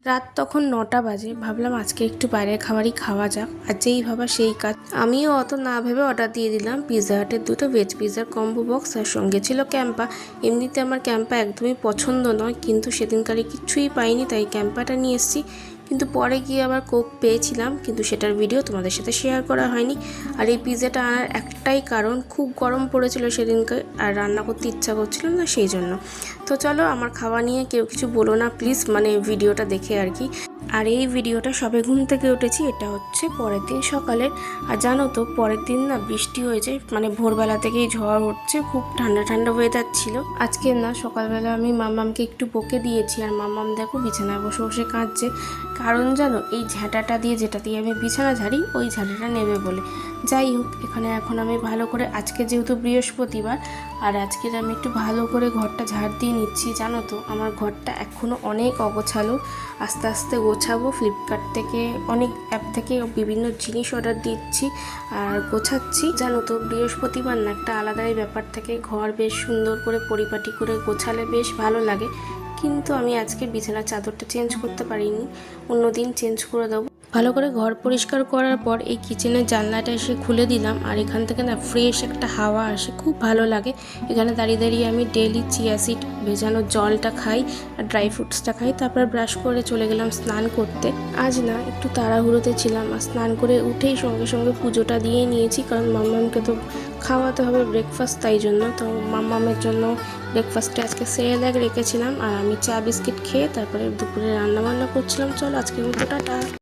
রাত তখন 9টা বাজে। ভাবলাম আজকে একটু বাইরের খাবারই খাওয়া যাক, আর যেই ভাবা সেই কাজ। আমিও অত না ভেবে অর্ডার দিয়ে দিলাম পিৎজা হাটের 2টো ভেজ পিৎজার কম্বো বক্স, আর সঙ্গে ছিল ক্যাম্পা। এমনিতে আমার ক্যাম্পা একদমই পছন্দ নয়, কিন্তু সেদিনকারে কিচ্ছুই পাইনি, তাই ক্যাম্পাটা নিয়ে এসেছি। কিন্তু পরে গিয়ে আবার কোক পেয়েছিলাম, কিন্তু সেটার ভিডিও তোমাদের সাথে শেয়ার করা হয়নি। আর এই পিৎজাটা আনার একটাই কারণ, খুব গরম পড়েছিল সেদিনকে, আর রান্না করতে ইচ্ছা করছিল না, সেই জন্য। তো চলো, আমার খাওয়া নিয়ে কেউ কিছু বলো না প্লিজ, মানে ভিডিওটা দেখে আর কি। আর এই ভিডিওটা সবে ঘুম থেকে উঠেছি, এটা হচ্ছে পরের দিন সকালে। আর জানো তো, পরের দিন না বৃষ্টি হয়েছে, মানে ভোরবেলা থেকেই ঝড় হচ্ছে, খুব ঠান্ডা ঠান্ডা ওয়েদার ছিল আজকে। না সকালবেলা আমি মাম্মামকে একটু বকে দিয়েছি, আর মাম্মাম দেখো বিছানায় বসে বসে কাঁদছে। কারণ জানো, এই ঝাঁটাটা দিয়ে, যেটা দিয়ে আমি বিছানা ঝাড়ি, ওই ঝাঁটাটা নেবে বলে। যাই হোক, এখানে এখন আমি ভালো করে, আজকে যেহেতু বৃহস্পতিবার, আর আজকের আমি একটু ভালো করে ঘরটা ঝাড় দিয়ে নিচ্ছি। জানো তো, আমার ঘরটা এখনও অনেক অগোছালো, আস্তে আস্তে গোছাবো। ফ্লিপকার্ট থেকে, অনেক অ্যাপ থেকে বিভিন্ন জিনিস অর্ডার দিচ্ছি আর গোছাচ্ছি। জানো তো, বৃহস্পতিবার না একটা আলাদাই ব্যাপার থাকে, ঘর বেশ সুন্দর করে পরিপাটি করে গোছালে বেশ ভালো লাগে। কিন্তু আমি আজকে বিছানার চাদরটা চেঞ্জ করতে পারিনি, অন্যদিন চেঞ্জ করে দেবো। ভালো করে ঘর পরিষ্কার করার পর এই কিচেনের জানলাটা এসে খুলে দিলাম, আর এখান থেকে না ফ্রেশ একটা হাওয়া আসে, খুব ভালো লাগে। এখানে দাঁড়িয়ে দাঁড়িয়ে আমি ডেইলি চিয়া সিড ভেজানো জলটা খাই আর ড্রাই ফ্রুটসটা খাই, তারপর ব্রাশ করে চলে গেলাম স্নান করতে। আজ না একটু তাড়াহুড়োতে ছিলাম, আর স্নান করে উঠেই সঙ্গে সঙ্গে পুজোটা দিয়ে নিয়েছি, কারণ মাম্মামকে তো খাওয়াতে হবে ব্রেকফাস্ট, তাই জন্য। তো মাম্মামের জন্য ব্রেকফাস্টে আজকে সেরেলাক রেখেছিলাম, আর আমি চা বিস্কিট খেয়ে তারপরে দুপুরে রান্নাবান্না করছিলাম। চলো, আজকের মতো টাটা।